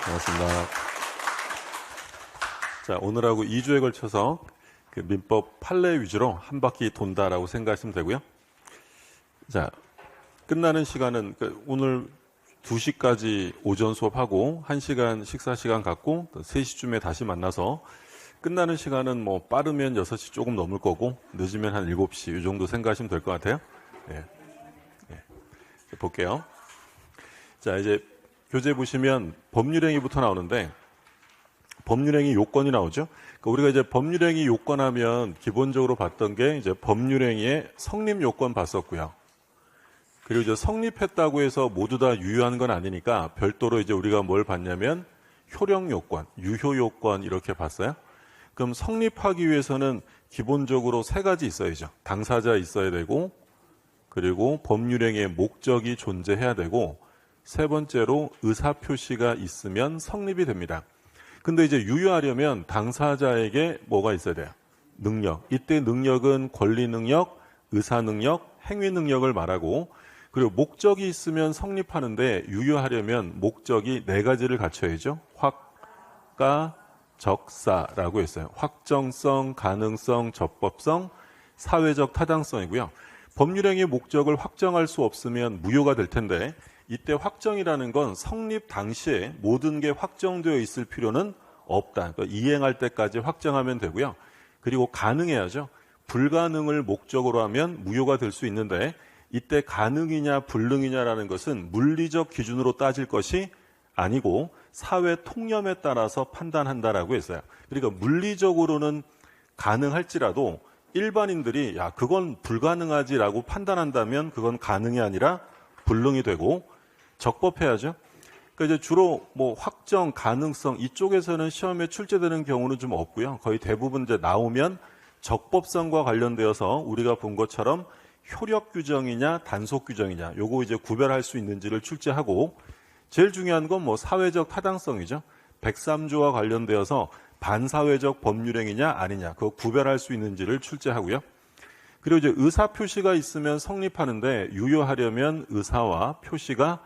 반갑습니다. 자, 오늘하고 2주에 걸쳐서 그 민법 판례 위주로 한 바퀴 돈다라고 생각하시면 되고요. 자, 끝나는 시간은 오늘 2시까지 오전 수업하고 1시간 식사 시간 갖고 3시쯤에 다시 만나서 끝나는 시간은 뭐 빠르면 6시 조금 넘을 거고 늦으면 한 7시 이 정도 생각하시면 될 것 같아요. 네. 볼게요. 자, 이제 교재 보시면 법률행위부터 나오는데 법률행위 요건이 나오죠. 그러니까 우리가 이제 법률행위 요건하면 기본적으로 봤던 게 이제 법률행위의 성립 요건 봤었고요. 그리고 이제 성립했다고 해서 모두 다 유효한 건 아니니까 별도로 이제 우리가 뭘 봤냐면 효력 요건, 유효 요건 이렇게 봤어요. 그럼 성립하기 위해서는 기본적으로 3가지 있어야죠. 당사자 있어야 되고, 그리고 법률행위의 목적이 존재해야 되고, 3번째로 의사표시가 있으면 성립이 됩니다. 근데 이제 유효하려면 당사자에게 뭐가 있어야 돼요? 능력. 이때 능력은 권리 능력, 의사 능력, 행위 능력을 말하고, 그리고 목적이 있으면 성립하는데 유효하려면 목적이 4가지를 갖춰야죠. 확가, 적사라고 했어요. 확정성, 가능성, 적법성, 사회적 타당성이고요. 법률행위의 목적을 확정할 수 없으면 무효가 될 텐데 이때 확정이라는 건 성립 당시에 모든 게 확정되어 있을 필요는 없다. 그러니까 이행할 때까지 확정하면 되고요. 그리고 가능해야죠. 불가능을 목적으로 하면 무효가 될 수 있는데 이때 가능이냐 불능이냐라는 것은 물리적 기준으로 따질 것이 아니고 사회 통념에 따라서 판단한다라고 했어요. 그러니까 물리적으로는 가능할지라도 일반인들이 야 그건 불가능하지라고 판단한다면 그건 가능이 아니라 불능이 되고 적법해야죠. 그러니까 이제 주로 뭐 확정, 가능성 이쪽에서는 시험에 출제되는 경우는 좀 없고요. 거의 대부분 이제 나오면 적법성과 관련되어서 우리가 본 것처럼 효력 규정이냐 단속 규정이냐 요거 이제 구별할 수 있는지를 출제하고 제일 중요한 건 뭐 사회적 타당성이죠. 103조와 관련되어서 반사회적 법률행위냐 아니냐 그거 구별할 수 있는지를 출제하고요. 그리고 이제 의사 표시가 있으면 성립하는데 유효하려면 의사와 표시가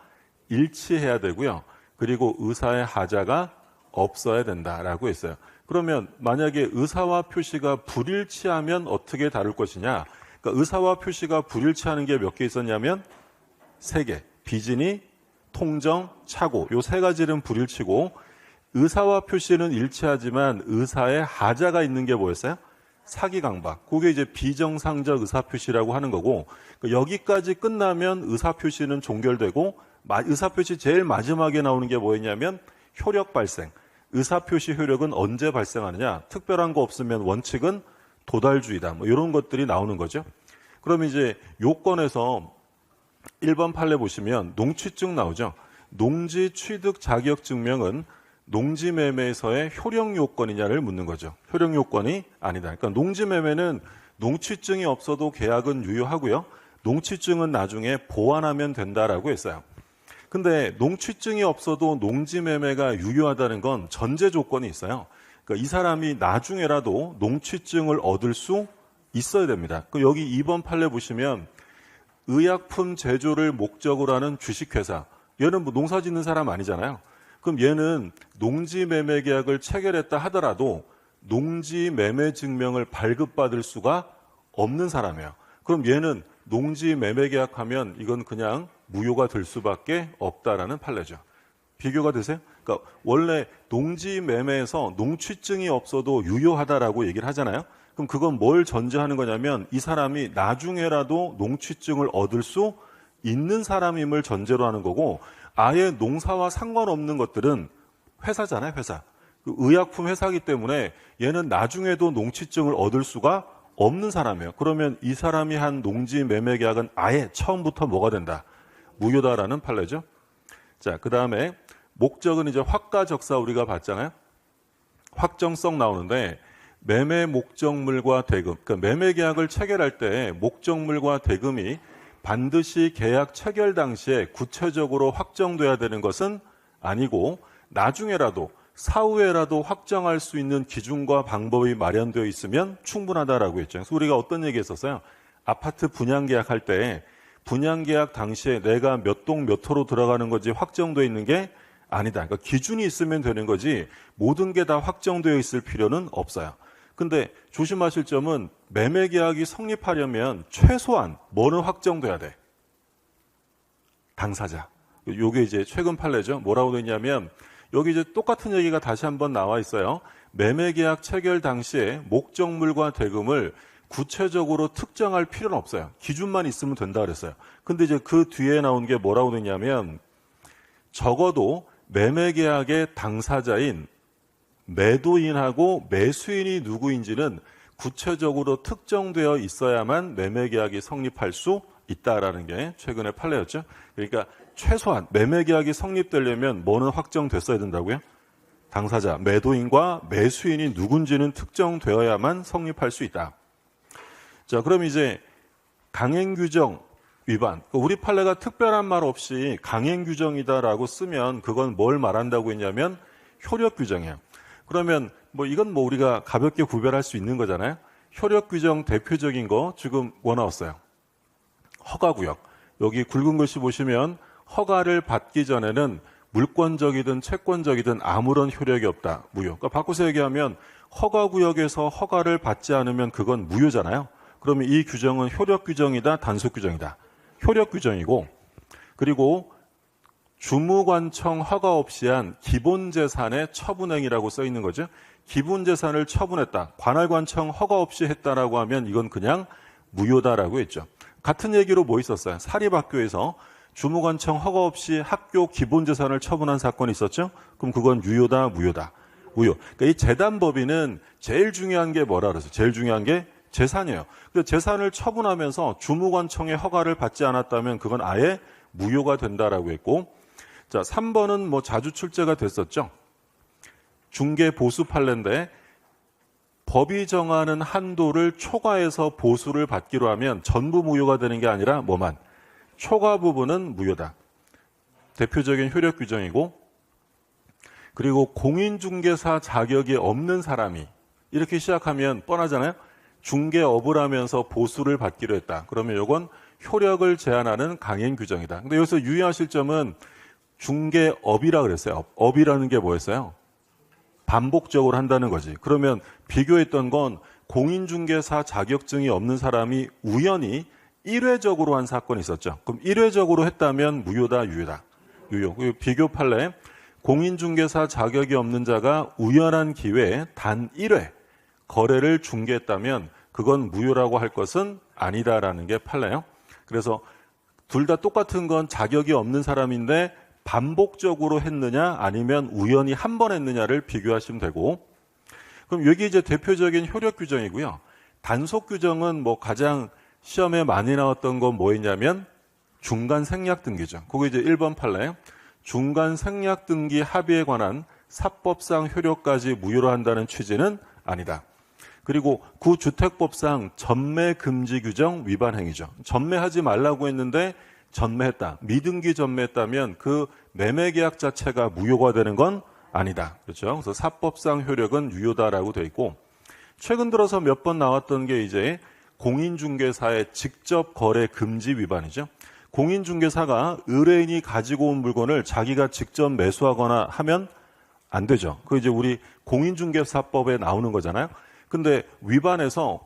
일치해야 되고요. 그리고 의사의 하자가 없어야 된다라고 했어요. 그러면 만약에 의사와 표시가 불일치하면 어떻게 다룰 것이냐? 그러니까 의사와 표시가 불일치하는 게 몇 개 있었냐면 3개. 비진이, 통정, 착오. 요 3가지는 불일치고 의사와 표시는 일치하지만 의사의 하자가 있는 게 뭐였어요? 사기강박. 그게 이제 비정상적 의사표시라고 하는 거고 여기까지 끝나면 의사표시는 종결되고 의사표시 제일 마지막에 나오는 게 뭐였냐면 효력 발생. 의사표시 효력은 언제 발생하느냐? 특별한 거 없으면 원칙은 도달주의다. 뭐 이런 것들이 나오는 거죠. 그럼 이제 요건에서 1번 판례 보시면 농취증 나오죠. 농지 취득 자격 증명은 농지매매에서의 효력 요건이냐를 묻는 거죠. 효력 요건이 아니다. 그러니까 농지매매는 농취증이 없어도 계약은 유효하고요. 농취증은 나중에 보완하면 된다라고 했어요. 근데 농취증이 없어도 농지매매가 유효하다는 건 전제 조건이 있어요. 그러니까 이 사람이 나중에라도 농취증을 얻을 수 있어야 됩니다. 여기 2번 판례 보시면 의약품 제조를 목적으로 하는 주식회사. 얘는 뭐 농사 짓는 사람 아니잖아요. 그럼 얘는 농지매매 계약을 체결했다 하더라도 농지매매 증명을 발급받을 수가 없는 사람이에요. 그럼 얘는 농지매매 계약하면 이건 그냥 무효가 될 수밖에 없다라는 판례죠. 비교가 되세요? 그러니까 원래 농지매매에서 농취증이 없어도 유효하다라고 얘기를 하잖아요. 그럼 그건 뭘 전제하는 거냐면 이 사람이 나중에라도 농취증을 얻을 수 있는 사람임을 전제로 하는 거고 아예 농사와 상관없는 것들은 회사잖아요, 회사. 의약품 회사이기 때문에 얘는 나중에도 농취증을 얻을 수가 없는 사람이에요. 그러면 이 사람이 한 농지 매매 계약은 아예 처음부터 뭐가 된다? 무효다라는 판례죠. 자, 그 다음에 목적은 이제 확가적사 우리가 봤잖아요. 확정성 나오는데 매매 목적물과 대금, 그러니까 매매 계약을 체결할 때 목적물과 대금이 반드시 계약 체결 당시에 구체적으로 확정돼야 되는 것은 아니고 나중에라도 사후에라도 확정할 수 있는 기준과 방법이 마련되어 있으면 충분하다라고 했죠. 그래서 우리가 어떤 얘기 했었어요? 아파트 분양 계약할 때 분양 계약 당시에 내가 몇 동 몇 호로 들어가는 건지 확정되어 있는 게 아니다. 그러니까 기준이 있으면 되는 거지 모든 게 다 확정되어 있을 필요는 없어요. 근데 조심하실 점은 매매 계약이 성립하려면 최소한 뭐는 확정돼야 돼? 당사자. 요게 이제 최근 판례죠. 뭐라고 되냐면 여기 이제 똑같은 얘기가 다시 한번 나와 있어요. 매매 계약 체결 당시에 목적물과 대금을 구체적으로 특정할 필요는 없어요. 기준만 있으면 된다 그랬어요. 근데 이제 그 뒤에 나온 게 뭐라고 되냐면 적어도 매매 계약의 당사자인 매도인하고 매수인이 누구인지는 구체적으로 특정되어 있어야만 매매 계약이 성립할 수 있다라는 게 최근의 판례였죠. 그러니까 최소한 매매 계약이 성립되려면 뭐는 확정됐어야 된다고요? 당사자, 매도인과 매수인이 누군지는 특정되어야만 성립할 수 있다. 자, 그럼 이제 강행규정 위반. 우리 판례가 특별한 말 없이 강행규정이다라고 쓰면 그건 뭘 말한다고 했냐면 효력규정이에요. 그러면 뭐 이건 뭐 우리가 가볍게 구별할 수 있는 거잖아요. 효력규정 대표적인 거 지금 뭐 나왔어요? 허가구역. 여기 굵은 글씨 보시면 허가를 받기 전에는 물권적이든 채권적이든 아무런 효력이 없다. 무효. 그러니까 바꿔서 얘기하면 허가구역에서 허가를 받지 않으면 그건 무효잖아요. 그러면 이 규정은 효력규정이다, 단속규정이다. 효력규정이고, 그리고 주무관청 허가 없이 한 기본재산의 처분행위라고 써 있는 거죠. 기본재산을 처분했다. 관할관청 허가 없이 했다라고 하면 이건 그냥 무효다라고 했죠. 같은 얘기로 뭐 있었어요? 사립학교에서 주무관청 허가 없이 학교 기본재산을 처분한 사건이 있었죠. 그럼 그건 유효다, 무효다? 무효. 그러니까 이 재단법인은 제일 중요한 게 뭐라 그랬어요? 제일 중요한 게 재산이에요. 근데 재산을 처분하면서 주무관청의 허가를 받지 않았다면 그건 아예 무효가 된다라고 했고, 자, 3번은 뭐 자주 출제가 됐었죠. 중개 보수 판례인데 법이 정하는 한도를 초과해서 보수를 받기로 하면 전부 무효가 되는 게 아니라 뭐만? 초과 부분은 무효다. 대표적인 효력 규정이고, 그리고 공인중개사 자격이 없는 사람이 이렇게 시작하면 뻔하잖아요. 중개업을 하면서 보수를 받기로 했다. 그러면 이건 효력을 제한하는 강행 규정이다. 근데 여기서 유의하실 점은 중개업이라 그랬어요. 업이라는 게 뭐였어요? 반복적으로 한다는 거지. 그러면 비교했던 건 공인중개사 자격증이 없는 사람이 우연히 1회적으로 한 사건이 있었죠. 그럼 1회적으로 했다면 무효다, 유효다? 유효. 비교 판례, 공인중개사 자격이 없는 자가 우연한 기회에 단 1회 거래를 중개했다면 그건 무효라고 할 것은 아니다라는 게 판례예요. 그래서 둘 다 똑같은 건 자격이 없는 사람인데 반복적으로 했느냐 아니면 우연히 한 번 했느냐를 비교하시면 되고, 그럼 여기 이제 대표적인 효력 규정이고요. 단속 규정은 뭐 가장 시험에 많이 나왔던 건 뭐였냐면 중간 생략 등기죠. 그거 이제 1번 판례. 중간 생략 등기 합의에 관한 사법상 효력까지 무효로 한다는 취지는 아니다. 그리고 구주택법상 전매 금지 규정 위반 행위죠. 전매하지 말라고 했는데 전매했다. 미등기 전매했다면 그 매매 계약 자체가 무효가 되는 건 아니다. 그렇죠? 그래서 사법상 효력은 유효다라고 돼 있고, 최근 들어서 몇 번 나왔던 게 이제 공인중개사의 직접 거래 금지 위반이죠. 공인중개사가 의뢰인이 가지고 온 물건을 자기가 직접 매수하거나 하면 안 되죠. 그 이제 우리 공인중개사법에 나오는 거잖아요. 근데 위반해서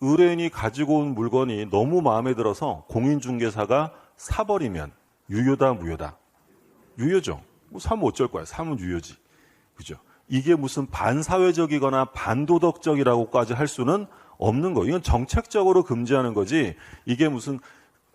의뢰인이 가지고 온 물건이 너무 마음에 들어서 공인중개사가 사버리면 유효다, 무효다? 유효죠. 뭐 사면 어쩔 거야. 사면 유효지. 그죠? 이게 무슨 반사회적이거나 반도덕적이라고까지 할 수는 없는 거예요. 이건 정책적으로 금지하는 거지 이게 무슨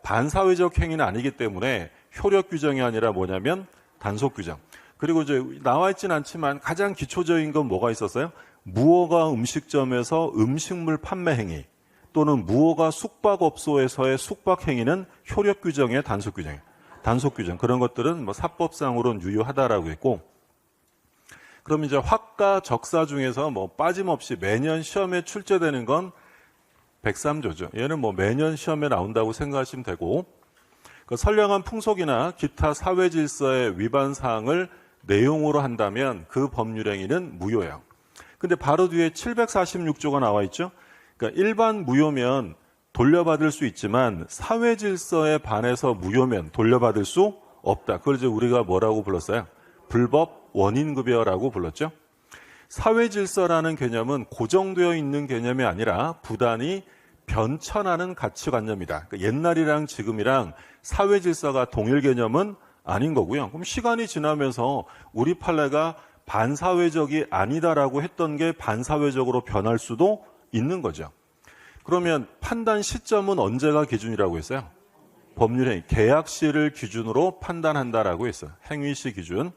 반사회적 행위는 아니기 때문에 효력 규정이 아니라 뭐냐면 단속 규정. 그리고 이제 나와 있진 않지만 가장 기초적인 건 뭐가 있었어요? 무허가 음식점에서 음식물 판매 행위 또는 무허가 숙박업소에서의 숙박 행위는 효력 규정의 단속 규정이에요. 단속 규정. 그런 것들은 뭐 사법상으로는 유효하다라고 했고, 그럼 이제 확가 적사 중에서 뭐 빠짐없이 매년 시험에 출제되는 건 103조죠. 얘는 뭐 매년 시험에 나온다고 생각하시면 되고, 그 선량한 풍속이나 기타 사회 질서의 위반 사항을 내용으로 한다면 그 법률 행위는 무효예요. 근데 바로 뒤에 746조가 나와 있죠. 그러니까 일반 무효면 돌려받을 수 있지만 사회 질서에 반해서 무효면 돌려받을 수 없다. 그걸 이제 우리가 뭐라고 불렀어요? 불법 원인급여라고 불렀죠. 사회질서라는 개념은 고정되어 있는 개념이 아니라 부단히 변천하는 가치관념이다. 그러니까 옛날이랑 지금이랑 사회질서가 동일 개념은 아닌 거고요. 그럼 시간이 지나면서 우리 판례가 반사회적이 아니다라고 했던 게 반사회적으로 변할 수도 있는 거죠. 그러면 판단 시점은 언제가 기준이라고 했어요? 법률행위, 계약시를 기준으로 판단한다라고 했어요. 행위시 기준.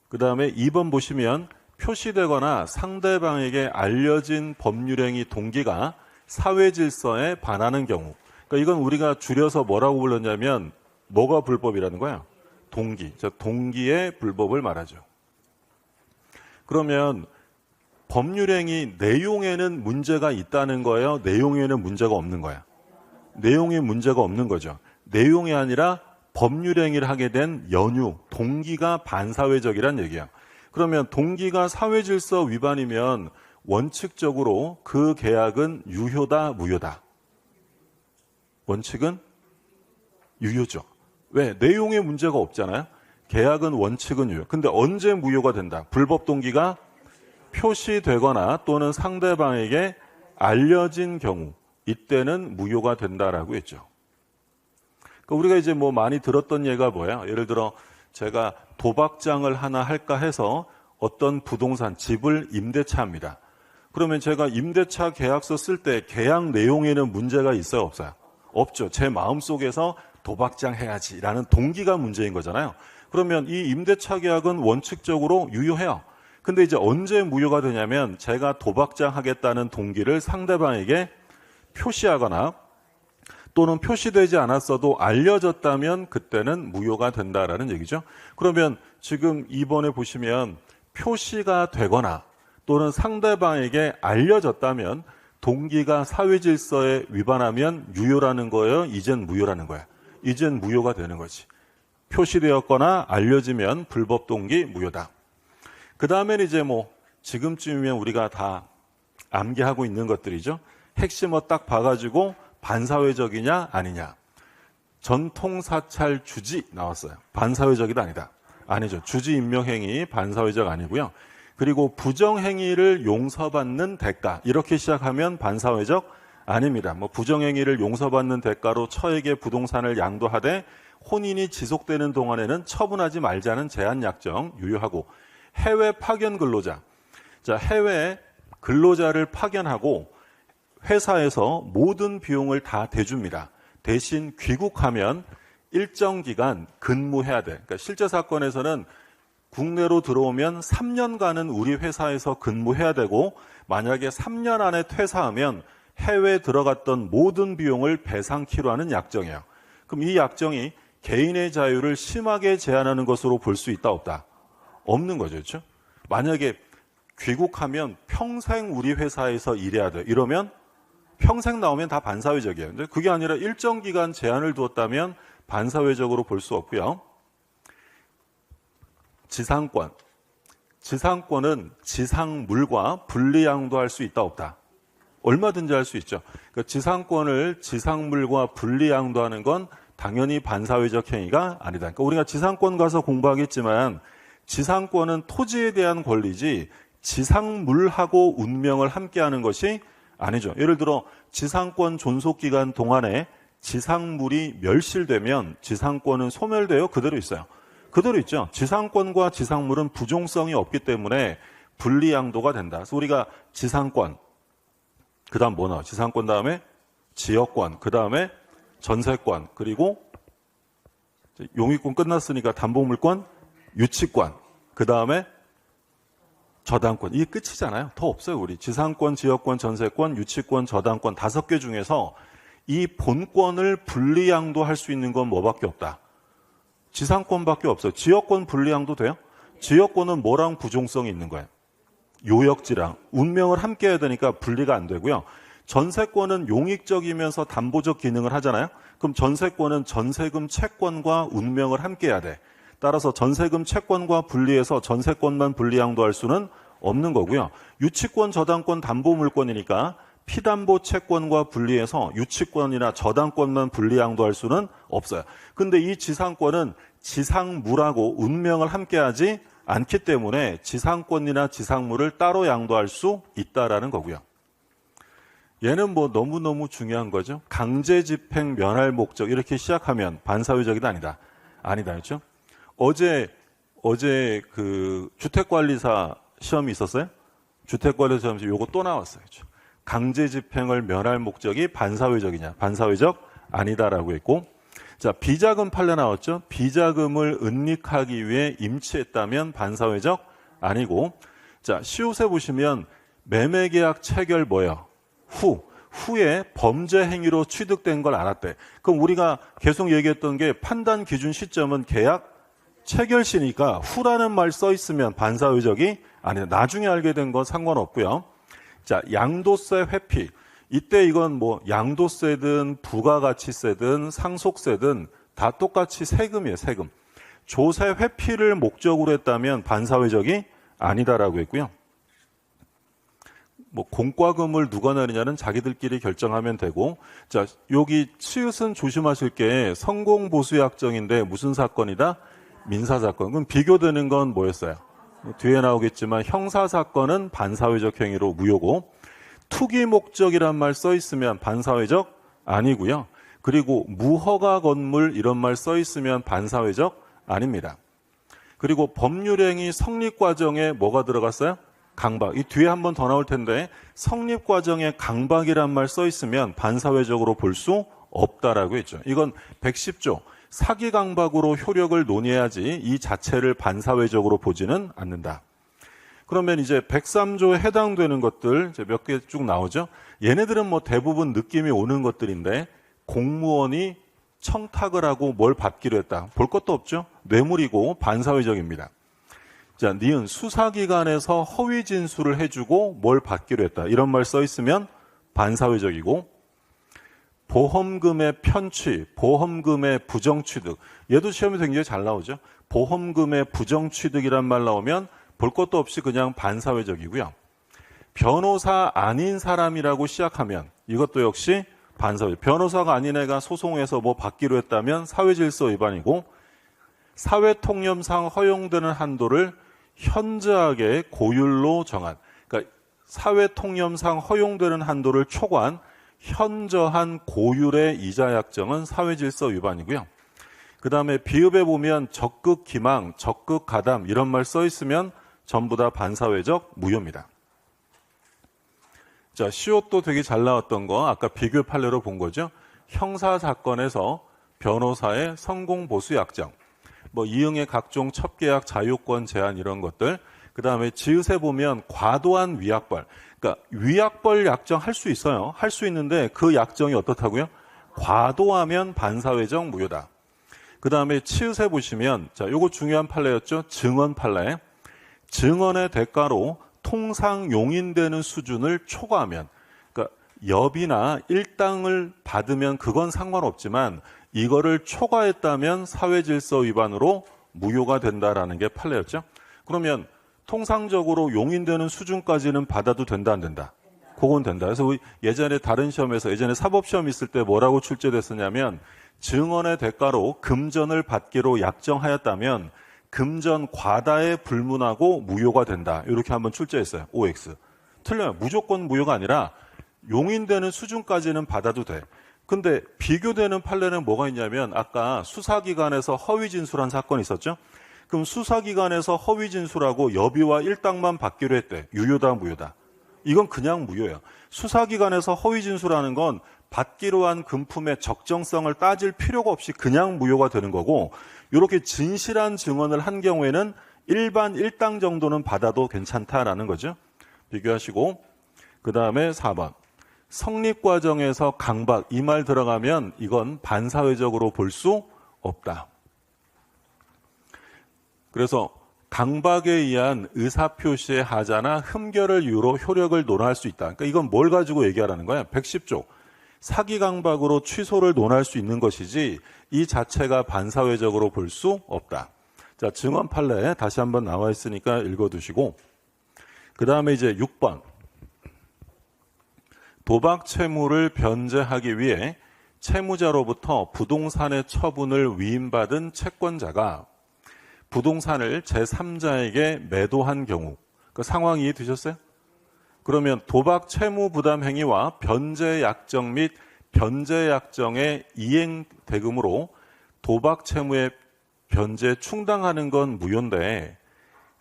그 다음에 2번 보시면 표시되거나 상대방에게 알려진 법률행위 동기가 사회질서에 반하는 경우. 그러니까 이건 우리가 줄여서 뭐라고 불렀냐면 뭐가 불법이라는 거야? 동기. 동기의 불법을 말하죠. 그러면 법률행위 내용에는 문제가 있다는 거예요? 내용에는 문제가 없는 거야? 내용에 문제가 없는 거죠. 내용이 아니라 법률행위를 하게 된 연유, 동기가 반사회적이란 얘기야. 그러면 동기가 사회질서 위반이면 원칙적으로 그 계약은 유효다, 무효다? 원칙은 유효죠. 왜? 내용에 문제가 없잖아요. 계약은 원칙은 유효. 근데 언제 무효가 된다? 불법 동기가 표시되거나 또는 상대방에게 알려진 경우, 이때는 무효가 된다라고 했죠. 그러니까 우리가 이제 뭐 많이 들었던 예가 뭐예요? 예를 들어 제가 도박장을 하나 할까 해서 어떤 부동산, 집을 임대차 합니다. 그러면 제가 임대차 계약서 쓸 때 계약 내용에는 문제가 있어요, 없어요? 없죠. 제 마음속에서 도박장 해야지라는 동기가 문제인 거잖아요. 그러면 이 임대차 계약은 원칙적으로 유효해요. 근데 이제 언제 무효가 되냐면 제가 도박장 하겠다는 동기를 상대방에게 표시하거나 또는 표시되지 않았어도 알려졌다면 그때는 무효가 된다라는 얘기죠. 그러면 지금 2번에 보시면 표시가 되거나 또는 상대방에게 알려졌다면 동기가 사회질서에 위반하면 유효라는 거예요? 이젠 무효라는 거예요? 이젠 무효가 되는 거지. 표시되었거나 알려지면 불법 동기 무효다. 그 다음에는 이제 뭐 지금쯤이면 우리가 다 암기하고 있는 것들이죠. 핵심을 딱 봐가지고 반사회적이냐 아니냐. 전통사찰 주지 나왔어요. 반사회적이다 아니다. 아니죠. 주지 임명행위 반사회적 아니고요. 그리고 부정행위를 용서받는 대가 이렇게 시작하면 반사회적 아닙니다. 뭐 부정행위를 용서받는 대가로 처에게 부동산을 양도하되 혼인이 지속되는 동안에는 처분하지 말자는 제한 약정 유효하고 해외 파견 근로자. 자, 해외 근로자를 파견하고 회사에서 모든 비용을 다 대줍니다. 대신 귀국하면 일정 기간 근무해야 돼. 그러니까 실제 사건에서는 국내로 들어오면 3년간은 우리 회사에서 근무해야 되고 만약에 3년 안에 퇴사하면 해외에 들어갔던 모든 비용을 배상키로 하는 약정이에요. 그럼 이 약정이 개인의 자유를 심하게 제한하는 것으로 볼 수 있다 없다? 없는 거죠. 그렇죠? 만약에 귀국하면 평생 우리 회사에서 일해야 돼. 이러면 평생 나오면 다 반사회적이에요. 근데 그게 아니라 일정 기간 제한을 두었다면 반사회적으로 볼 수 없고요. 지상권. 지상권은 지상물과 분리양도할 수 있다 없다? 얼마든지 할 수 있죠. 그러니까 지상권을 지상물과 분리양도하는 건 당연히 반사회적 행위가 아니다. 그러니까 우리가 지상권 가서 공부하겠지만 지상권은 토지에 대한 권리지 지상물하고 운명을 함께하는 것이 아니죠. 예를 들어 지상권 존속기간 동안에 지상물이 멸실되면 지상권은 소멸되어 그대로 있어요. 그대로 있죠. 지상권과 지상물은 부종성이 없기 때문에 분리양도가 된다. 그래서 우리가 지상권, 그 다음 뭐 나와? 지상권 다음에 지역권, 그 다음에 전세권, 그리고 용익권 끝났으니까 담보물권, 유치권, 그 다음에 저당권. 이게 끝이잖아요. 더 없어요. 우리 지상권, 지역권, 전세권, 유치권, 저당권 5개 중에서 이 본권을 분리양도할 수 있는 건 뭐밖에 없다? 지상권밖에 없어요. 지역권 분리양도 돼요? 지역권은 뭐랑 부종성이 있는 거예요? 요역지랑 운명을 함께 해야 되니까 분리가 안 되고요. 전세권은 용익적이면서 담보적 기능을 하잖아요. 그럼 전세권은 전세금 채권과 운명을 함께 해야 돼. 따라서 전세금 채권과 분리해서 전세권만 분리양도할 수는 없는 거고요. 유치권, 저당권, 담보물권이니까 피담보 채권과 분리해서 유치권이나 저당권만 분리 양도할 수는 없어요. 근데 이 지상권은 지상무라고 운명을 함께하지 않기 때문에 지상권이나 지상무를 따로 양도할 수 있다라는 거고요. 얘는 뭐 너무너무 중요한 거죠. 강제 집행 면할 목적 이렇게 시작하면 반사회적이다 아니다. 아니다. 그렇죠? 어제 그 주택관리사 시험이 있었어요? 주택관리사 시험 요거 또 나왔어요. 그렇죠? 강제 집행을 면할 목적이 반사회적이냐? 반사회적 아니다라고 했고, 자, 비자금 판례 나왔죠? 비자금을 은닉하기 위해 임치했다면 반사회적 아니고, 자, 시옷에 보시면 매매계약 체결 뭐예요? 후에 범죄 행위로 취득된 걸 알았대. 그럼 우리가 계속 얘기했던 게 판단 기준 시점은 계약 체결시니까 후라는 말 써 있으면 반사회적이 아니다. 나중에 알게 된 건 상관없고요. 자, 양도세 회피. 이때 이건 뭐 양도세든 부가가치세든 상속세든 다 똑같이 세금이에요, 세금. 조세 회피를 목적으로 했다면 반사회적이 아니다라고 했고요. 뭐 공과금을 누가 내느냐는 자기들끼리 결정하면 되고, 자, 여기 치읓은 조심하실 게 성공보수약정인데 무슨 사건이다? 민사사건. 그럼 비교되는 건 뭐였어요? 뒤에 나오겠지만 형사사건은 반사회적 행위로 무효고, 투기 목적이란 말 써 있으면 반사회적 아니고요. 그리고 무허가 건물 이런 말 써 있으면 반사회적 아닙니다. 그리고 법률행위 성립 과정에 뭐가 들어갔어요? 강박. 이 뒤에 한 번 더 나올 텐데 성립 과정에 강박이란 말 써 있으면 반사회적으로 볼 수 없다라고 했죠. 이건 110조 사기 강박으로 효력을 논의해야지 이 자체를 반사회적으로 보지는 않는다. 그러면 이제 103조에 해당되는 것들 이제 몇 개 쭉 나오죠. 얘네들은 뭐 대부분 느낌이 오는 것들인데, 공무원이 청탁을 하고 뭘 받기로 했다. 볼 것도 없죠. 뇌물이고 반사회적입니다. 자, 니은 수사기관에서 허위 진술을 해주고 뭘 받기로 했다. 이런 말 써 있으면 반사회적이고, 보험금의 편취, 보험금의 부정취득. 얘도 시험에 굉장히 잘 나오죠. 보험금의 부정취득이란 말 나오면 볼 것도 없이 그냥 반사회적이고요. 변호사 아닌 사람이라고 시작하면 이것도 역시 반사회적. 변호사가 아닌 애가 소송에서 뭐 받기로 했다면 사회질서 위반이고, 사회통념상 허용되는 한도를 현저하게 고율로 정한, 그러니까 사회통념상 허용되는 한도를 초과한 현저한 고율의 이자 약정은 사회질서 위반이고요. 그 다음에 비읍에 보면 적극 기망, 적극 가담 이런 말 써 있으면 전부 다 반사회적 무효입니다. 자, 시옷도 되게 잘 나왔던 거 아까 비교 판례로 본 거죠. 형사 사건에서 변호사의 성공보수 약정, 뭐 이응의 각종 첩계약 자유권 제한 이런 것들, 그 다음에 지읒에 보면 과도한 위약벌, 그러니까 위약벌 약정 할 수 있어요. 할 수 있는데 그 약정이 어떻다고요? 과도하면 반사회적 무효다. 그 다음에 치읓에 보시면, 자, 요거 중요한 판례였죠. 증언 판례. 증언의 대가로 통상 용인되는 수준을 초과하면, 그러니까 엽이나 일당을 받으면 그건 상관없지만 이거를 초과했다면 사회질서 위반으로 무효가 된다라는 게 판례였죠. 그러면 통상적으로 용인되는 수준까지는 받아도 된다 안 된다? 그건 된다. 그래서 예전에 다른 시험에서 예전에 사법시험 있을 때 뭐라고 출제됐었냐면, 증언의 대가로 금전을 받기로 약정하였다면 금전 과다에 불문하고 무효가 된다. 이렇게 한번 출제했어요. OX. 틀려요. 무조건 무효가 아니라 용인되는 수준까지는 받아도 돼. 근데 비교되는 판례는 뭐가 있냐면, 아까 수사기관에서 허위 진술한 사건이 있었죠. 그럼 수사기관에서 허위 진술하고 여비와 일당만 받기로 했대. 유효다 무효다? 이건 그냥 무효예요. 수사기관에서 허위 진술하는 건 받기로 한 금품의 적정성을 따질 필요가 없이 그냥 무효가 되는 거고, 이렇게 진실한 증언을 한 경우에는 일반 일당 정도는 받아도 괜찮다라는 거죠. 비교하시고, 그 다음에 4번. 성립 과정에서 강박, 이 말 들어가면 이건 반사회적으로 볼 수 없다. 그래서 강박에 의한 의사표시의 하자나 흠결을 이유로 효력을 논할 수 있다. 그러니까 이건 뭘 가지고 얘기하라는 거야? 110조. 사기 강박으로 취소를 논할 수 있는 것이지 이 자체가 반사회적으로 볼 수 없다. 자, 증언 판례 다시 한번 나와 있으니까 읽어두시고, 그 다음에 이제 6번. 도박 채무를 변제하기 위해 채무자로부터 부동산의 처분을 위임받은 채권자가 부동산을 제3자에게 매도한 경우, 그 상황 이해되셨어요? 그러면 도박 채무 부담 행위와 변제 약정 및 변제 약정의 이행 대금으로 도박 채무의 변제 충당하는 건 무효인데,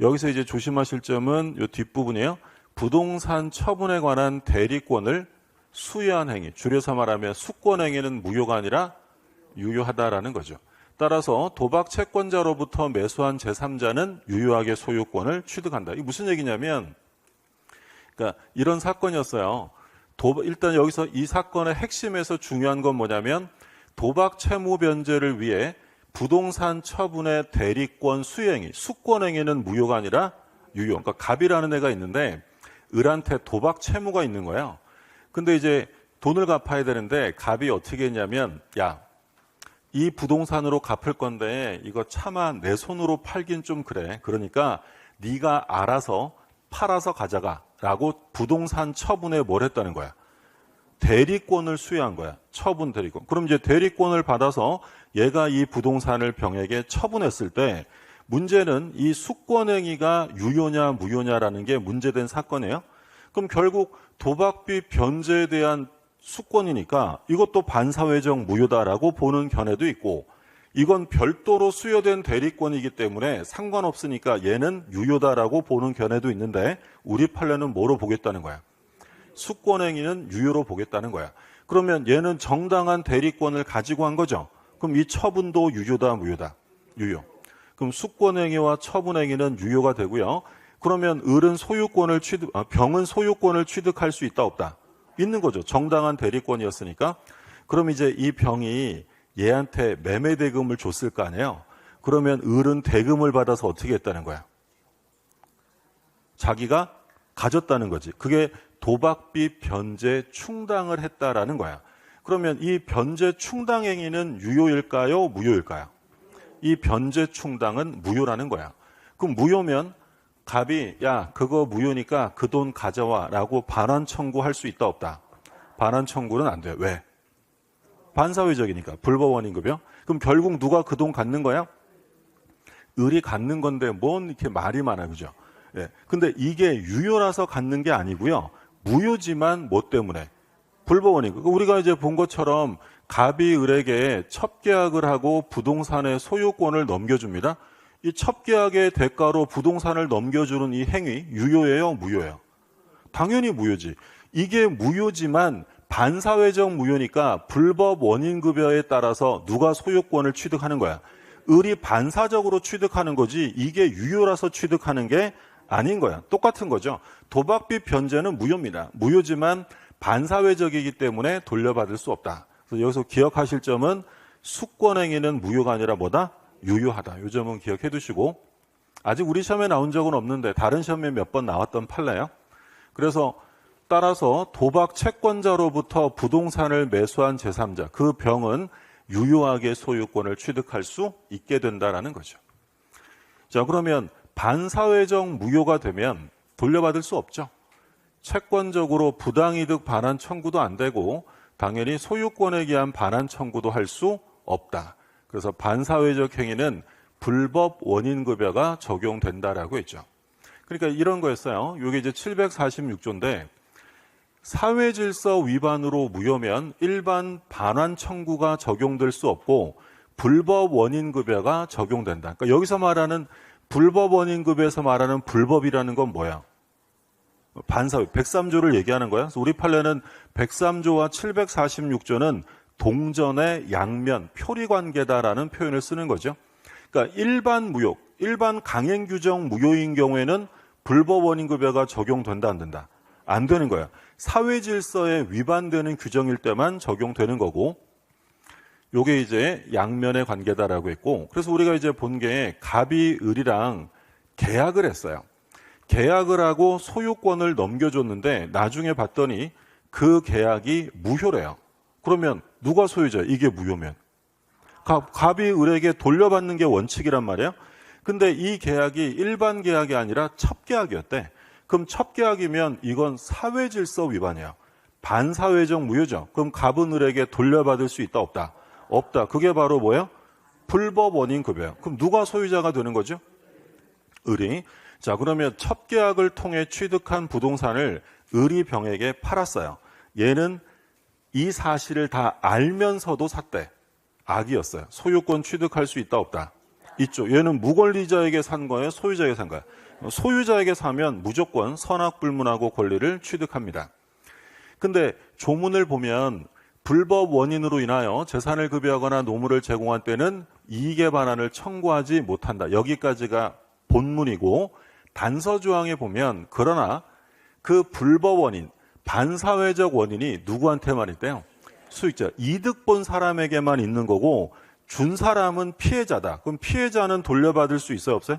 여기서 이제 조심하실 점은 이 뒷부분이에요. 부동산 처분에 관한 대리권을 수여한 행위, 줄여서 말하면 수권 행위는 무효가 아니라 유효하다라는 거죠. 따라서 도박 채권자로부터 매수한 제3자는 유효하게 소유권을 취득한다. 이게 무슨 얘기냐면, 그러니까 이런 사건이었어요. 일단 여기서 이 사건의 핵심에서 중요한 건 뭐냐면, 도박 채무 변제를 위해 부동산 처분의 대리권 수행위, 수권행위는 무효가 아니라 유효. 그러니까 갑이라는 애가 있는데 을한테 도박 채무가 있는 거예요. 근데 이제 돈을 갚아야 되는데 갑이 어떻게 했냐면, 야, 이 부동산으로 갚을 건데 이거 차마 내 손으로 팔긴 좀 그래. 그러니까 네가 알아서 팔아서 가져가라고 부동산 처분에 뭘 했다는 거야? 대리권을 수여한 거야. 처분 대리권. 그럼 이제 대리권을 받아서 얘가 이 부동산을 병에게 처분했을 때 문제는 이 수권행위가 유효냐 무효냐라는 게 문제된 사건이에요. 그럼 결국 도박비 변제에 대한 수권이니까 이것도 반사회적 무효다라고 보는 견해도 있고, 이건 별도로 수여된 대리권이기 때문에 상관없으니까 얘는 유효다라고 보는 견해도 있는데, 우리 판례는 뭐로 보겠다는 거야? 수권행위는 유효로 보겠다는 거야. 그러면 얘는 정당한 대리권을 가지고 한 거죠. 그럼 이 처분도 유효다 무효다? 유효. 그럼 수권행위와 처분행위는 유효가 되고요. 그러면 을은 병은 소유권을 취득할 수 있다 없다? 있는 거죠. 정당한 대리권이었으니까. 그럼 이제 이 병이 얘한테 매매 대금을 줬을 거 아니에요. 그러면 을은 대금을 받아서 어떻게 했다는 거야? 자기가 가졌다는 거지. 그게 도박비 변제 충당을 했다라는 거야. 그러면 이 변제 충당 행위는 유효일까요? 무효일까요? 이 변제 충당은 무효라는 거야. 그럼 무효면 갑이 야 그거 무효니까 그 돈 가져와 라고 반환 청구할 수 있다 없다? 반환 청구는 안 돼요. 왜? 반사회적이니까. 불법 원인급여. 그럼 결국 누가 그 돈 갖는 거야? 을이 갖는 건데 뭔 이렇게 말이 많아, 그죠? 예. 근데 이게 유효라서 갖는 게 아니고요. 무효지만 뭐 때문에? 불법 원인급. 우리가 이제 본 것처럼 갑이 을에게 첩계약을 하고 부동산의 소유권을 넘겨줍니다. 이 첩계약의 대가로 부동산을 넘겨주는 이 행위 유효예요, 무효예요? 당연히 무효지. 이게 무효지만 반사회적 무효니까 불법 원인급여에 따라서 누가 소유권을 취득하는 거야? 을이 반사적으로 취득하는 거지 이게 유효라서 취득하는 게 아닌 거야. 똑같은 거죠. 도박비 변제는 무효입니다. 무효지만 반사회적이기 때문에 돌려받을 수 없다. 그래서 여기서 기억하실 점은 수권행위는 무효가 아니라 뭐다? 유효하다. 이 점은 기억해 두시고, 아직 우리 시험에 나온 적은 없는데 다른 시험에 몇 번 나왔던 판례예요. 그래서 따라서 도박 채권자로부터 부동산을 매수한 제3자, 그 병은 유효하게 소유권을 취득할 수 있게 된다라는 거죠. 자, 그러면 반사회적 무효가 되면 돌려받을 수 없죠. 채권적으로 부당이득 반환 청구도 안 되고 당연히 소유권에 기한 반환 청구도 할 수 없다. 그래서 반사회적 행위는 불법 원인급여가 적용된다라고 했죠. 그러니까 이런 거였어요. 이게 이제 746조인데 사회질서 위반으로 무효면 일반 반환 청구가 적용될 수 없고 불법 원인급여가 적용된다. 그러니까 여기서 말하는 불법 원인급여에서 말하는 불법이라는 건 뭐야? 반사회, 103조를 얘기하는 거야. 그래서 우리 판례는 103조와 746조는 동전의 양면, 표리관계다라는 표현을 쓰는 거죠. 그러니까 일반 무효, 일반 강행규정 무효인 경우에는 불법 원인급여가 적용된다, 안 된다? 안 되는 거야. 사회질서에 위반되는 규정일 때만 적용되는 거고, 요게 이제 양면의 관계다라고 했고, 그래서 우리가 이제 본 게 갑이 을이랑 계약을 했어요. 계약을 하고 소유권을 넘겨줬는데 나중에 봤더니 그 계약이 무효래요. 그러면 누가 소유자? 이게 무효면 갑이 을에게 돌려받는 게 원칙이란 말이에요. 근데 이 계약이 일반 계약이 아니라 첩계약이었대. 그럼 첩계약이면 이건 사회질서 위반이야. 반사회적 무효죠. 그럼 갑은 을에게 돌려받을 수 있다, 없다? 없다. 그게 바로 뭐예요? 불법 원인급여예요. 그럼 누가 소유자가 되는 거죠? 을이. 자, 그러면 첩계약을 통해 취득한 부동산을 을이 병에게 팔았어요. 얘는 이 사실을 다 알면서도 샀대. 악이었어요. 소유권 취득할 수 있다, 없다? 있죠. 얘는 무권리자에게 산 거예요? 소유자에게 산 거예요? 소유자에게 사면 무조건 선악불문하고 권리를 취득합니다. 근데 조문을 보면 불법 원인으로 인하여 재산을 급여하거나 노무를 제공한 때는 이익의 반환을 청구하지 못한다. 여기까지가 본문이고, 단서조항에 보면 그러나 그 불법 원인, 반사회적 원인이 누구한테만 있대요? 수익자, 이득 본 사람에게만 있는 거고 준 사람은 피해자다. 그럼 피해자는 돌려받을 수 있어요, 없어요?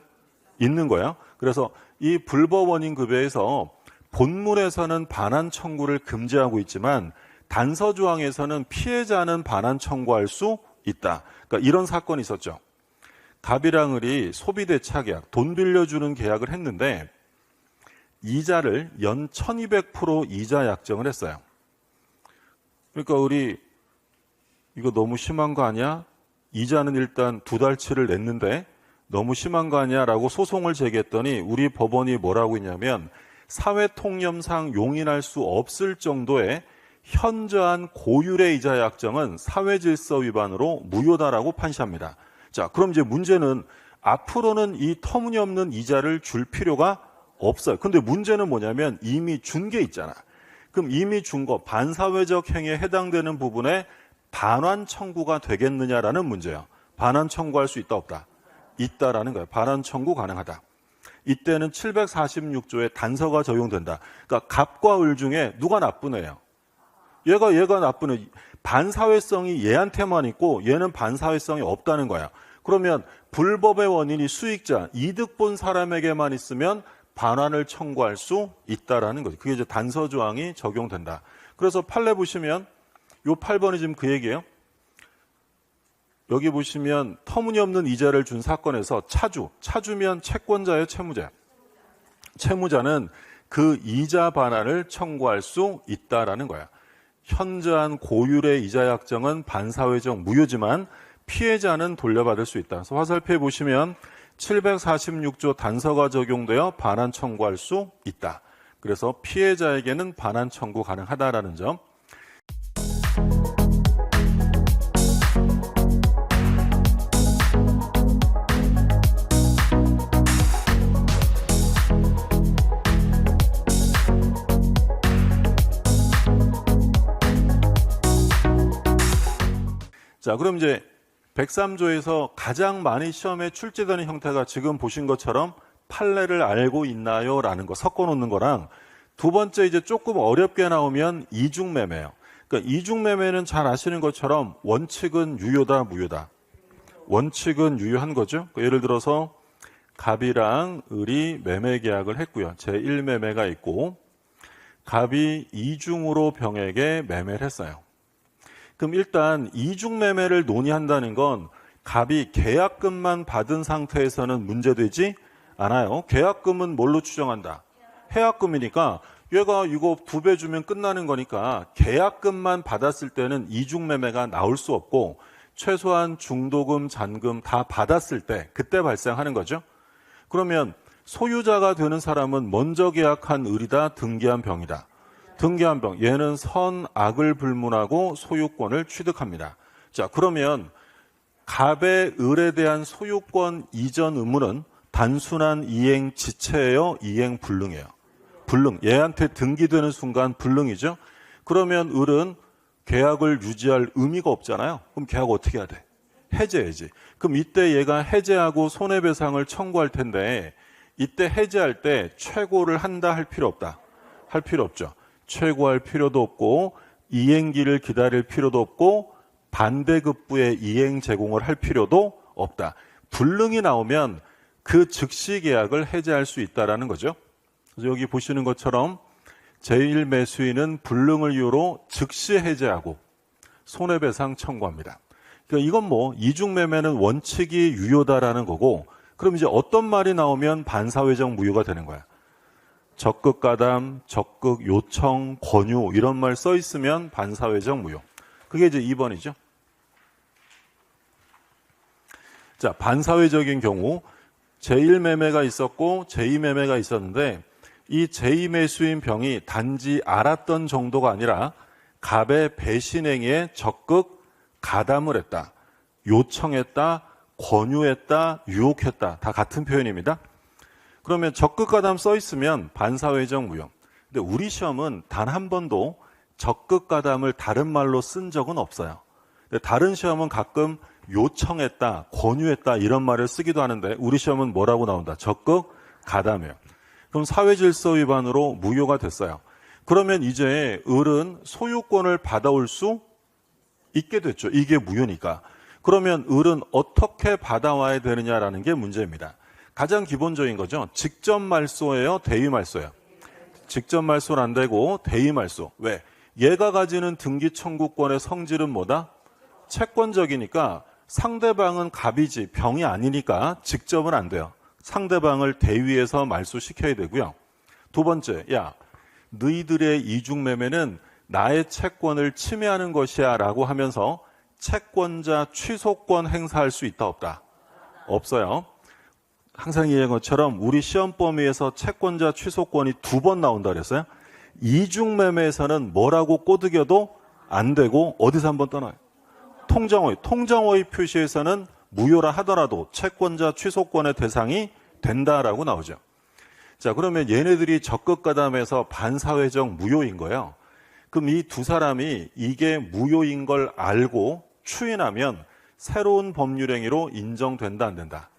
있는 거예요. 그래서 이 불법 원인 급여에서 본문에서는 반환 청구를 금지하고 있지만 단서조항에서는 피해자는 반환 청구할 수 있다. 그러니까 이런 사건이 있었죠. 갑이랑 을이 소비대차 계약, 돈 빌려주는 계약을 했는데 이자를 연 1200% 이자 약정을 했어요. 그러니까 을이 이거 너무 심한 거 아니야? 이자는 일단 2달치를 냈는데 너무 심한 거 아니야? 라고 소송을 제기했더니 우리 법원이 뭐라고 했냐면 사회통념상 용인할 수 없을 정도의 현저한 고율의 이자 약정은 사회질서 위반으로 무효다라고 판시합니다. 자, 그럼 이제 문제는 앞으로는 이 터무니없는 이자를 줄 필요가 없어요. 근데 문제는 뭐냐면 이미 준 게 있잖아. 그럼 이미 준 거 반사회적 행위에 해당되는 부분에 반환 청구가 되겠느냐라는 문제예요. 반환 청구할 수 있다, 없다? 있다라는 거예요. 반환 청구 가능하다. 이때는 746조의 단서가 적용된다. 그러니까 갑과 을 중에 누가 나쁜 애예요? 얘가 나쁜 애. 반사회성이 얘한테만 있고 얘는 반사회성이 없다는 거야. 그러면 불법의 원인이 수익자, 이득 본 사람에게만 있으면 반환을 청구할 수 있다라는 거죠. 그게 이제 단서 조항이 적용된다. 그래서 판례 보시면 요 8번이 지금 그 얘기예요. 여기 보시면 터무니없는 이자를 준 사건에서 차주면 채권자예요, 채무자. 채무자는 그 이자 반환을 청구할 수 있다라는 거야. 현저한 고율의 이자 약정은 반사회적 무효지만 피해자는 돌려받을 수 있다. 그래서 화살표에 보시면 746조 단서가 적용되어 반환 청구할 수 있다. 그래서 피해자에게는 반환 청구 가능하다라는 점. 자, 그럼 이제 103조에서 가장 많이 시험에 출제되는 형태가 지금 보신 것처럼 판례를 알고 있나요? 라는 거 섞어 놓는 거랑 두 번째 이제 조금 어렵게 나오면 이중매매예요. 그러니까 이중매매는 잘 아시는 것처럼 원칙은 유효다, 무효다. 원칙은 유효한 거죠. 그러니까 예를 들어서 갑이랑 을이 매매 계약을 했고요. 제1매매가 있고 갑이 이중으로 병에게 매매를 했어요. 그럼 일단 이중매매를 논의한다는 건 갑이 계약금만 받은 상태에서는 문제되지 않아요. 계약금은 뭘로 추정한다? 해약금이니까 얘가 이거 2배 주면 끝나는 거니까 계약금만 받았을 때는 이중매매가 나올 수 없고 최소한 중도금, 잔금 다 받았을 때 그때 발생하는 거죠. 그러면 소유자가 되는 사람은 먼저 계약한 을이다, 등기한 병이다. 등기한 병, 얘는 선악을 불문하고 소유권을 취득합니다. 자, 그러면 갑의 을에 대한 소유권 이전 의무는 단순한 이행 지체예요, 이행 불능이에요? 불능. 얘한테 등기되는 순간 불능이죠. 그러면 을은 계약을 유지할 의미가 없잖아요. 그럼 계약 어떻게 해야 돼? 해제해야지. 그럼 이때 얘가 해제하고 손해배상을 청구할 텐데 이때 해제할 때 최고를 한다, 할 필요 없다? 할 필요 없죠. 최고할 필요도 없고 이행기를 기다릴 필요도 없고 반대급부의 이행 제공을 할 필요도 없다. 불능이 나오면 그 즉시 계약을 해제할 수 있다라는 거죠. 그래서 여기 보시는 것처럼 제1매수인은 불능을 이유로 즉시 해제하고 손해배상 청구합니다. 그러니까 이건 뭐 이중매매는 원칙이 유효다라는 거고, 그럼 이제 어떤 말이 나오면 반사회적 무효가 되는 거야? 적극 가담, 적극 요청, 권유 이런 말 써 있으면 반사회적 무효. 그게 이제 2번이죠. 자, 반사회적인 경우 제1매매가 있었고 제2매매가 있었는데 이 제2매수인 병이 단지 알았던 정도가 아니라 갑의 배신행위에 적극 가담을 했다. 요청했다, 권유했다, 유혹했다. 다 같은 표현입니다. 그러면 적극 가담 써 있으면 반사회적 무효. 근데 우리 시험은 단 한 번도 적극 가담을 다른 말로 쓴 적은 없어요. 근데 다른 시험은 가끔 요청했다, 권유했다 이런 말을 쓰기도 하는데 우리 시험은 뭐라고 나온다? 적극 가담이에요. 그럼 사회질서 위반으로 무효가 됐어요. 그러면 이제 을은 소유권을 받아올 수 있게 됐죠. 이게 무효니까. 그러면 을은 어떻게 받아와야 되느냐라는 게 문제입니다. 가장 기본적인 거죠. 직접 말소예요? 대위 말소예요? 직접 말소는 안 되고 대위 말소. 왜? 얘가 가지는 등기 청구권의 성질은 뭐다? 채권적이니까 상대방은 갑이지 병이 아니니까 직접은 안 돼요. 상대방을 대위해서 말소시켜야 되고요. 두 번째, 야, 너희들의 이중매매는 나의 채권을 침해하는 것이야 라고 하면서 채권자 취소권 행사할 수 있다 없다? 없어요. 항상 얘기한 것처럼 우리 시험 범위에서 채권자 취소권이 2번 나온다 그랬어요. 이중매매에서는 뭐라고 꼬드겨도 안 되고 어디서 한번 떠나요? 통정호의. 통정호의 표시에서는 무효라 하더라도 채권자 취소권의 대상이 된다라고 나오죠. 자, 그러면 얘네들이 적극 가담해서 반사회적 무효인 거예요. 그럼 이 두 사람이 이게 무효인 걸 알고 추인하면 새로운 법률행위로 인정된다 안 된다?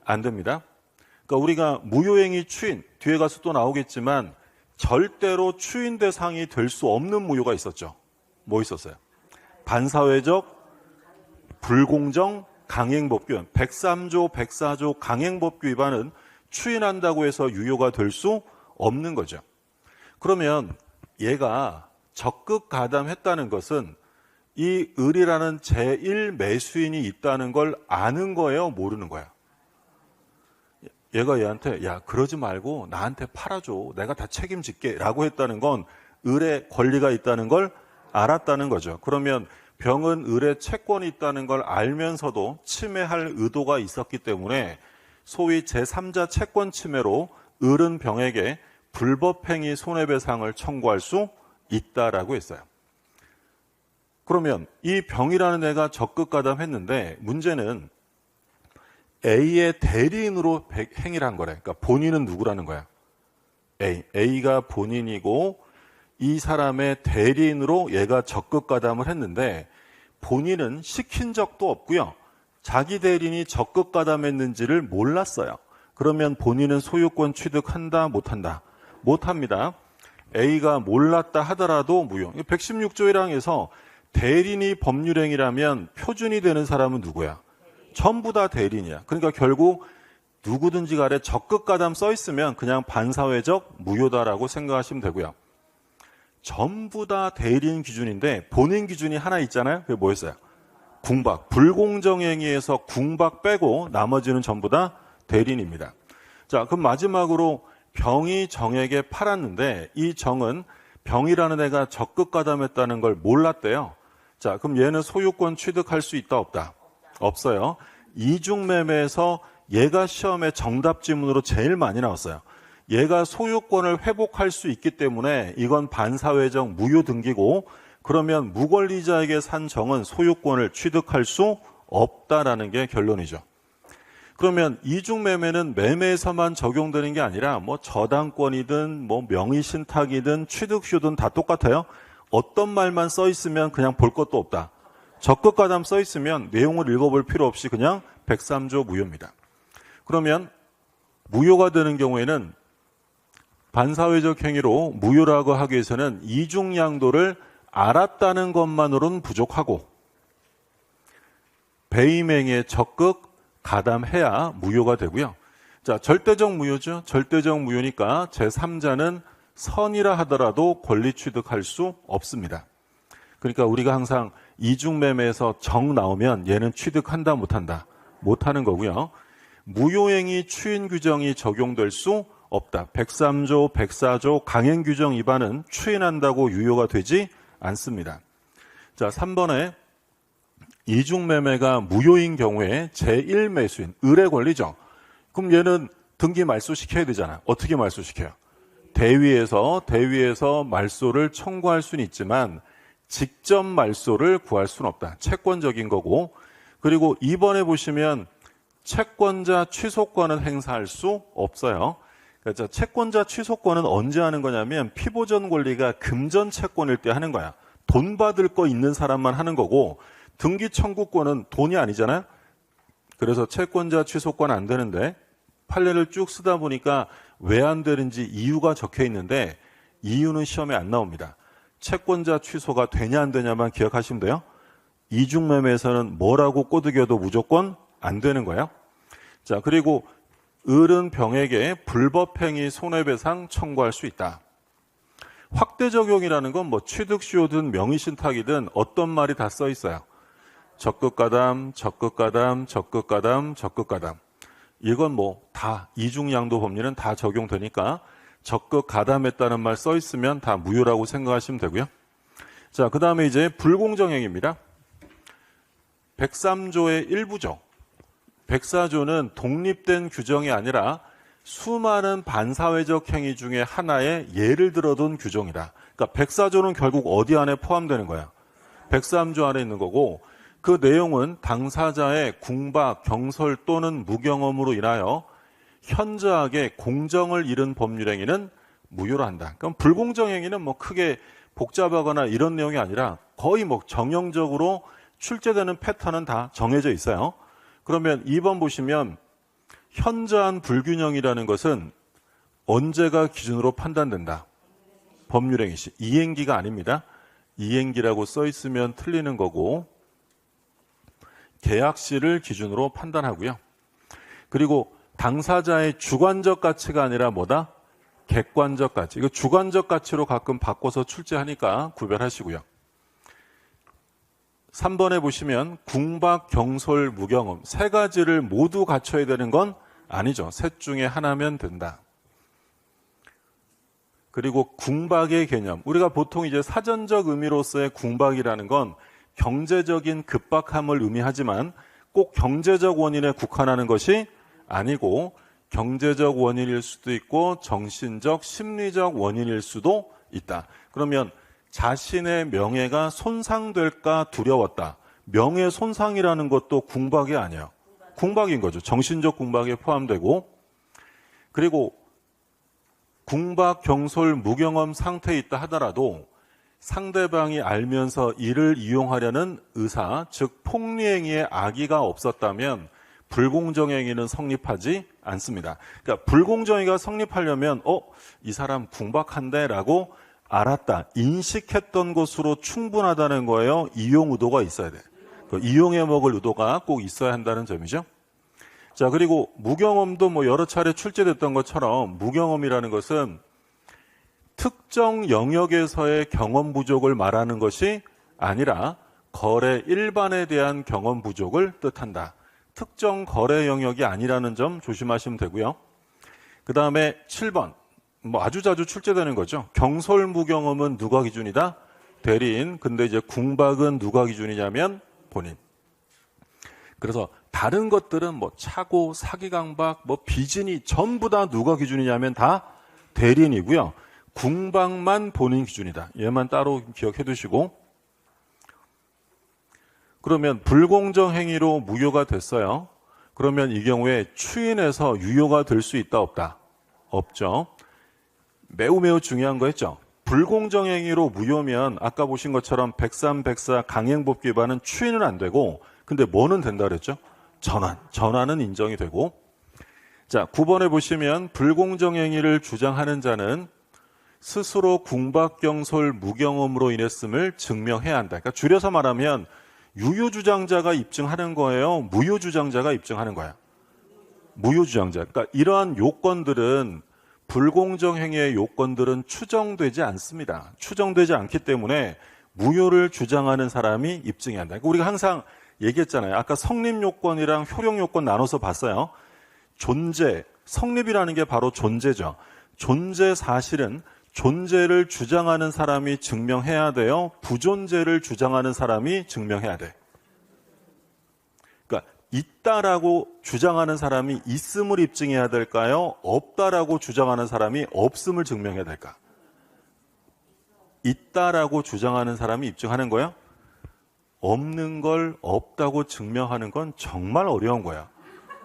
안 됩니다. 그러니까 우리가 무효행위 추인, 뒤에 가서 또 나오겠지만 절대로 추인 대상이 될 수 없는 무효가 있었죠. 뭐 있었어요? 반사회적, 불공정, 강행법규. 103조, 104조 강행법규 위반은 추인한다고 해서 유효가 될 수 없는 거죠. 그러면 얘가 적극 가담했다는 것은 이 을이라는 제1매수인이 있다는 걸 아는 거예요? 모르는 거야? 얘가 얘한테 야 그러지 말고 나한테 팔아줘. 내가 다 책임질게 라고 했다는 건 을의 권리가 있다는 걸 알았다는 거죠. 그러면 병은 을의 채권이 있다는 걸 알면서도 침해할 의도가 있었기 때문에 소위 제3자 채권 침해로 을은 병에게 불법행위 손해배상을 청구할 수 있다라고 했어요. 그러면 이 병이라는 애가 적극 가담했는데 문제는 A의 대리인으로 행위를 한 거래. 그러니까 본인은 누구라는 거야? A가 본인이고 이 사람의 대리인으로 얘가 적극 가담을 했는데 본인은 시킨 적도 없고요. 자기 대리인이 적극 가담했는지를 몰랐어요. 그러면 본인은 소유권 취득한다, 못한다? 못합니다. A가 몰랐다 하더라도 무효. 116조 1항에서 대리인이 법률행위라면 표준이 되는 사람은 누구야? 전부 다 대리인이야. 그러니까 결국 누구든지 간에 적극 가담 써 있으면 그냥 반사회적 무효다라고 생각하시면 되고요. 전부 다 대리인 기준인데 본인 기준이 하나 있잖아요. 그게 뭐였어요? 궁박. 불공정행위에서 궁박 빼고 나머지는 전부 다 대리인입니다. 자, 그럼 마지막으로 병이 정에게 팔았는데 이 정은 병이라는 애가 적극 가담했다는 걸 몰랐대요. 자, 그럼 얘는 소유권 취득할 수 있다 없다? 없어요. 이중매매에서 얘가 시험에 정답 지문으로 제일 많이 나왔어요. 얘가 소유권을 회복할 수 있기 때문에 이건 반사회적 무효 등기고 그러면 무권리자에게 산 정은 소유권을 취득할 수 없다라는 게 결론이죠. 그러면 이중매매는 매매에서만 적용되는 게 아니라 뭐 저당권이든 뭐 명의신탁이든 취득휴든 다 똑같아요. 어떤 말만 써 있으면 그냥 볼 것도 없다. 적극 가담 써 있으면 내용을 읽어볼 필요 없이 그냥 103조 무효입니다. 그러면 무효가 되는 경우에는 반사회적 행위로 무효라고 하기 위해서는 이중양도를 알았다는 것만으로는 부족하고 배임행위에 적극 가담해야 무효가 되고요. 자, 절대적 무효죠. 절대적 무효니까 제3자는 선이라 하더라도 권리 취득할 수 없습니다. 그러니까 우리가 항상 이중매매에서 정 나오면 얘는 취득한다 못한다? 못하는 거고요. 무효행위 추인 규정이 적용될 수 없다. 103조, 104조 강행 규정 위반은 추인한다고 유효가 되지 않습니다. 자, 3번에 이중매매가 무효인 경우에 제1매수인, 을의 권리죠. 그럼 얘는 등기 말소시켜야 되잖아. 어떻게 말소시켜요? 대위에서 말소를 청구할 수는 있지만 직접 말소를 구할 수는 없다. 채권적인 거고. 그리고 2번에 보시면 채권자 취소권은 행사할 수 없어요. 그러니까 채권자 취소권은 언제 하는 거냐면 피보전 권리가 금전 채권일 때 하는 거야. 돈 받을 거 있는 사람만 하는 거고 등기 청구권은 돈이 아니잖아요. 그래서 채권자 취소권 안 되는데 판례를 쭉 쓰다 보니까 왜 안 되는지 이유가 적혀 있는데 이유는 시험에 안 나옵니다. 채권자 취소가 되냐 안 되냐만 기억하시면 돼요. 이중매매에서는 뭐라고 꼬드겨도 무조건 안 되는 거예요. 자, 그리고 을은 병에게 불법행위 손해배상 청구할 수 있다. 확대 적용이라는 건 뭐 취득시효든 명의신탁이든 어떤 말이 다 써 있어요. 적극가담, 적극가담, 적극가담, 적극가담. 이건 뭐 다 이중양도 법리는 다 적용되니까 적극가담했다는 말 써 있으면 다 무효라고 생각하시면 되고요. 자, 그 다음에 이제 불공정행위입니다. 103조의 일부죠. 104조는 독립된 규정이 아니라 수많은 반사회적 행위 중에 하나의 예를 들어둔 규정이다. 그러니까 104조는 결국 어디 안에 포함되는 거야? 103조 안에 있는 거고 그 내용은 당사자의 궁박, 경솔 또는 무경험으로 인하여 현저하게 공정을 잃은 법률행위는 무효로 한다. 그럼 불공정행위는 뭐 크게 복잡하거나 이런 내용이 아니라 거의 뭐 정형적으로 출제되는 패턴은 다 정해져 있어요. 그러면 2번 보시면 현저한 불균형이라는 것은 언제가 기준으로 판단된다? 법률행위 시. 이행기가 아닙니다. 이행기라고 써 있으면 틀리는 거고 계약시를 기준으로 판단하고요. 그리고 당사자의 주관적 가치가 아니라 뭐다? 객관적 가치. 이거 주관적 가치로 가끔 바꿔서 출제하니까 구별하시고요. 3번에 보시면 궁박, 경솔, 무경험 세 가지를 모두 갖춰야 되는 건 아니죠. 셋 중에 하나면 된다. 그리고 궁박의 개념. 우리가 보통 이제 사전적 의미로서의 궁박이라는 건 경제적인 급박함을 의미하지만 꼭 경제적 원인에 국한하는 것이 아니고 경제적 원인일 수도 있고 정신적, 심리적 원인일 수도 있다. 그러면 자신의 명예가 손상될까 두려웠다. 명예 손상이라는 것도 궁박이 아니에요. 궁박인 거죠. 정신적 궁박에 포함되고 그리고 궁박, 경솔, 무경험 상태에 있다 하더라도 상대방이 알면서 이를 이용하려는 의사, 즉 폭리행위의 악의가 없었다면 불공정행위는 성립하지 않습니다. 그러니까 불공정행위가 성립하려면 이 사람 궁박한데 라고 알았다, 인식했던 것으로 충분하다는 거예요. 이용 의도가 있어야 돼. 이용해 먹을 의도가 꼭 있어야 한다는 점이죠. 자, 그리고 무경험도 뭐 여러 차례 출제됐던 것처럼 무경험이라는 것은 특정 영역에서의 경험 부족을 말하는 것이 아니라 거래 일반에 대한 경험 부족을 뜻한다. 특정 거래 영역이 아니라는 점 조심하시면 되고요. 그 다음에 7번. 뭐 아주 자주 출제되는 거죠. 경솔 무경험은 누가 기준이다? 대리인. 근데 이제 궁박은 누가 기준이냐면 본인. 그래서 다른 것들은 뭐 차고, 사기강박, 뭐 비진이 전부 다 누가 기준이냐면 다 대리인이고요. 궁박만 본인 기준이다. 얘만 따로 기억해 두시고. 그러면 불공정 행위로 무효가 됐어요. 그러면 이 경우에 추인해서 유효가 될 수 있다 없다? 없죠. 매우 중요한 거 했죠. 불공정 행위로 무효면 아까 보신 것처럼 103, 104 강행법 위반은 추인은 안 되고 근데 뭐는 된다 그랬죠? 전환은 인정이 되고. 자, 9번에 보시면 불공정 행위를 주장하는 자는 스스로 궁박, 경솔, 무경험으로 인했음을 증명해야 한다. 그러니까 줄여서 말하면 유효주장자가 입증하는 거예요? 무효주장자가 입증하는 거야? 무효주장자. 그러니까 이러한 요건들은 불공정 행위의 요건들은 추정되지 않습니다. 추정되지 않기 때문에 무효를 주장하는 사람이 입증해야 한다. 그러니까 우리가 항상 얘기했잖아요. 아까 성립요건이랑 효력요건 나눠서 봤어요. 존재, 성립이라는 게 바로 존재죠. 존재 사실은 존재를 주장하는 사람이 증명해야 돼요? 부존재를 주장하는 사람이 증명해야 돼? 그러니까 있다라고 주장하는 사람이 있음을 입증해야 될까요? 없다라고 주장하는 사람이 없음을 증명해야 될까? 있다라고 주장하는 사람이 입증하는 거야? 없는 걸 없다고 증명하는 건 정말 어려운 거야.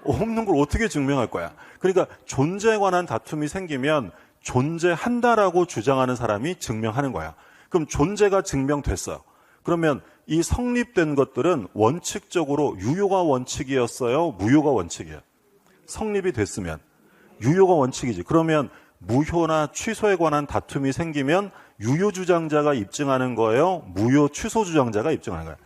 없는 걸 어떻게 증명할 거야? 그러니까 존재에 관한 다툼이 생기면 존재한다라고 주장하는 사람이 증명하는 거야. 그럼 존재가 증명됐어요. 그러면 이 성립된 것들은 원칙적으로 유효가 원칙이었어요? 무효가 원칙이에요? 성립이 됐으면 유효가 원칙이지. 그러면 무효나 취소에 관한 다툼이 생기면 유효 주장자가 입증하는 거예요? 무효 취소 주장자가 입증하는 거예요?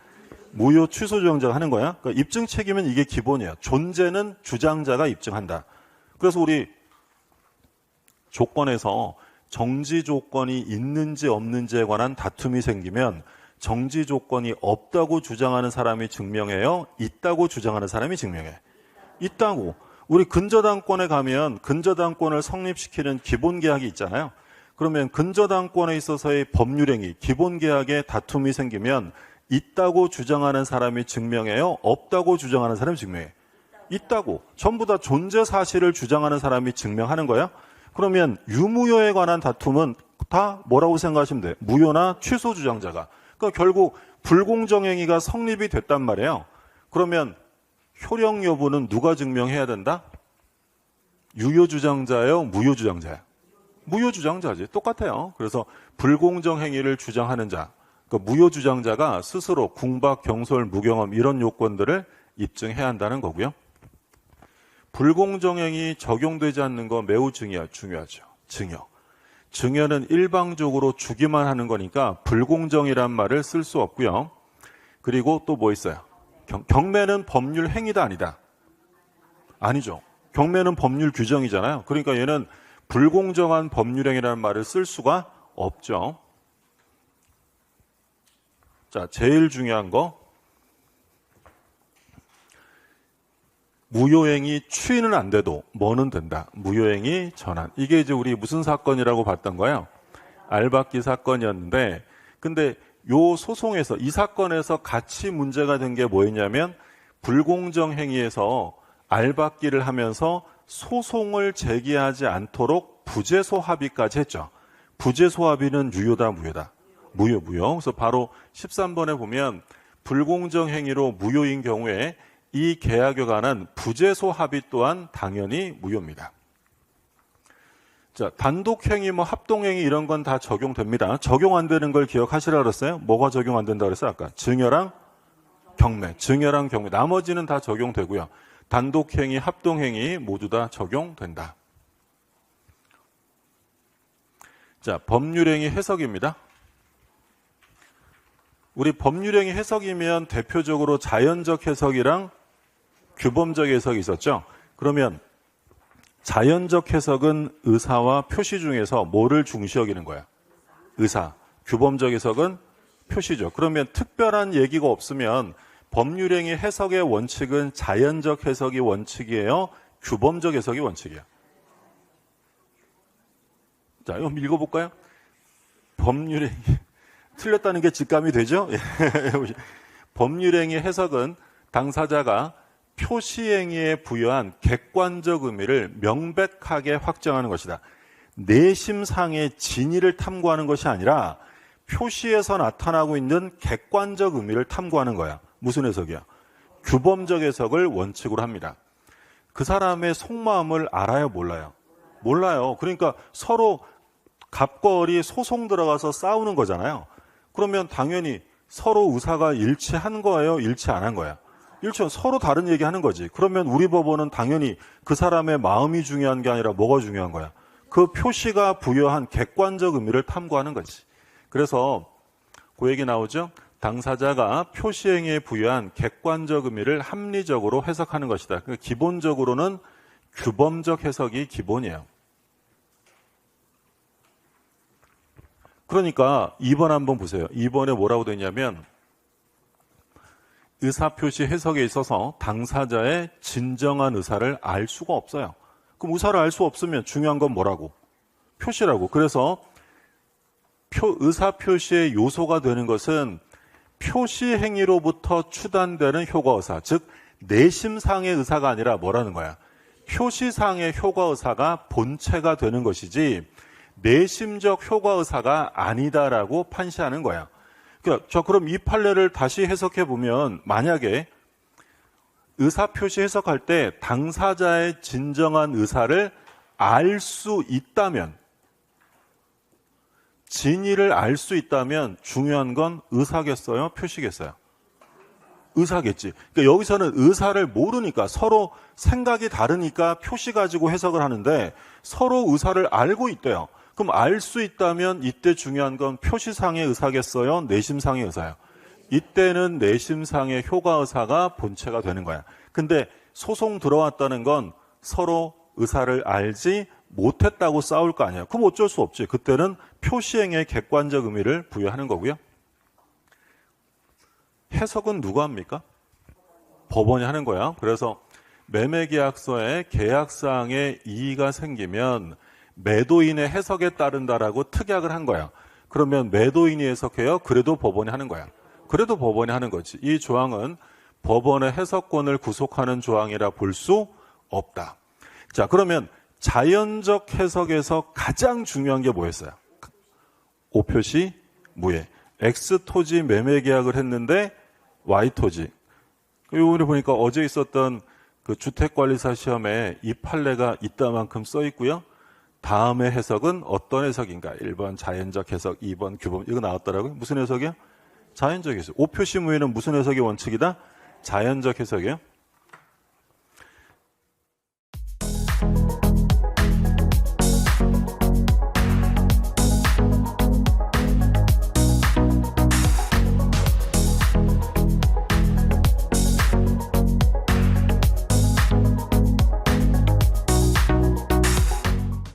무효 취소 주장자가 하는 거야. 그러니까 입증 책임은 이게 기본이에요. 존재는 주장자가 입증한다. 그래서 우리 조건에서 정지 조건이 있는지 없는지에 관한 다툼이 생기면 정지 조건이 없다고 주장하는 사람이 증명해요? 있다고 주장하는 사람이 증명해? 있다고. 우리 근저당권에 가면 근저당권을 성립시키는 기본계약이 있잖아요. 그러면 근저당권에 있어서의 법률행위, 기본계약에 다툼이 생기면 있다고 주장하는 사람이 증명해요? 없다고 주장하는 사람이 증명해? 있다고. 전부 다 존재 사실을 주장하는 사람이 증명하는 거야? 그러면 유무효에 관한 다툼은 다 뭐라고 생각하시면 돼요? 무효나 취소 주장자가. 그러니까 결국 불공정행위가 성립이 됐단 말이에요. 그러면 효력 여부는 누가 증명해야 된다? 유효 주장자예요? 무효 주장자예요? 무효 주장자지. 똑같아요. 그래서 불공정행위를 주장하는 자, 그러니까 무효 주장자가 스스로 궁박, 경솔, 무경험 이런 요건들을 입증해야 한다는 거고요. 불공정행위 적용되지 않는 거 매우 중요하죠. 증여. 증여는 일방적으로 주기만 하는 거니까 불공정이란 말을 쓸 수 없고요. 그리고 또 뭐 있어요? 경매는 법률 행위다 아니다? 아니죠. 경매는 법률 규정이잖아요. 그러니까 얘는 불공정한 법률행위라는 말을 쓸 수가 없죠. 자, 제일 중요한 거. 무효행위 추인은 안 돼도 뭐는 된다. 무효행위 전환. 이게 이제 우리 무슨 사건이라고 봤던 거예요? 알박기 사건이었는데, 근데 요 소송에서, 이 사건에서 같이 문제가 된 게 뭐였냐면, 불공정행위에서 알박기를 하면서 소송을 제기하지 않도록 부재소 합의까지 했죠. 부재소 합의는 유효다, 무효다? 무효. 그래서 바로 13번에 보면 불공정행위로 무효인 경우에 이 계약에 관한 부재소 합의 또한 당연히 무효입니다. 자, 단독행위, 합동행위 이런 건 다 적용됩니다. 적용 안 되는 걸 기억하시라 그랬어요? 뭐가 적용 안 된다 그랬어요? 아까 증여랑 경매, 증여랑 경매. 나머지는 다 적용되고요. 단독행위, 합동행위 모두 다 적용된다. 자, 법률행위 해석입니다. 우리 법률행위 해석이면 대표적으로 자연적 해석이랑 규범적 해석이 있었죠. 그러면 자연적 해석은 의사와 표시 중에서 뭐를 중시 여기는 거야? 의사. 규범적 해석은 표시죠. 그러면 특별한 얘기가 없으면 법률행위 해석의 원칙은 자연적 해석이 원칙이에요? 규범적 해석이 원칙이에요? 자, 이거 한번 읽어볼까요? 법률행위. 틀렸다는 게 직감이 되죠? 법률행위 해석은 당사자가 표시행위에 부여한 객관적 의미를 명백하게 확정하는 것이다. 내심상의 진위를 탐구하는 것이 아니라 표시에서 나타나고 있는 객관적 의미를 탐구하는 거야. 무슨 해석이야? 규범적 해석을 원칙으로 합니다. 그 사람의 속마음을 알아요, 몰라요? 몰라요. 그러니까 서로 갑거리 소송 들어가서 싸우는 거잖아요. 그러면 당연히 서로 의사가 일치한 거예요? 일치 안 한 거야? 일치, 서로 다른 얘기 하는 거지. 그러면 우리 법원은 당연히 그 사람의 마음이 중요한 게 아니라 뭐가 중요한 거야? 그 표시가 부여한 객관적 의미를 탐구하는 거지. 그래서 그 얘기 나오죠? 당사자가 표시행위에 부여한 객관적 의미를 합리적으로 해석하는 것이다. 그러니까 기본적으로는 규범적 해석이 기본이에요. 그러니까 2번 한번 보세요. 2번에 뭐라고 되냐면 의사표시 해석에 있어서 당사자의 진정한 의사를 알 수가 없어요. 그럼 의사를 알 수 없으면 중요한 건 뭐라고? 표시라고. 그래서 의사 표시의 요소가 되는 것은 표시 행위로부터 추단되는 효과의사, 즉 내심상의 의사가 아니라 뭐라는 거야? 표시상의 효과의사가 본체가 되는 것이지 내심적 효과의사가 아니다라고 판시하는 거야. 그러니까 그럼 이 판례를 다시 해석해 보면, 만약에 의사 표시 해석할 때 당사자의 진정한 의사를 알 수 있다면, 진의를 알 수 있다면 중요한 건 의사겠어요? 표시겠어요? 의사겠지. 그러니까 여기서는 의사를 모르니까, 서로 생각이 다르니까 표시 가지고 해석을 하는데 서로 의사를 알고 있대요. 그럼 알 수 있다면 이때 중요한 건 표시상의 의사겠어요? 내심상의 의사요? 이때는 내심상의 효과의사가 본체가 되는 거야. 근데 소송 들어왔다는 건 서로 의사를 알지 못했다고 싸울 거 아니야. 그럼 어쩔 수 없지. 그때는 표시행위의 객관적 의미를 부여하는 거고요. 해석은 누가 합니까? 법원이 하는 거야. 그래서 매매계약서에 계약사항에 이의가 생기면 매도인의 해석에 따른다라고 특약을 한 거야. 그러면 매도인이 해석해요? 그래도 법원이 하는 거야. 그래도 법원이 하는 거지. 이 조항은 법원의 해석권을 구속하는 조항이라 볼 수 없다. 자, 그러면 자연적 해석에서 가장 중요한 게 뭐였어요? O표시 무예. X토지 매매계약을 했는데 Y토지. 우리 보니까 어제 있었던 그 주택관리사 시험에 이 판례가 이따만큼 써 있고요. 다음의 해석은 어떤 해석인가? 1번 자연적 해석, 2번 규범. 이거 나왔더라고요. 무슨 해석이요? 자연적 해석. O표시 무예는 무슨 해석의 원칙이다? 자연적 해석이에요.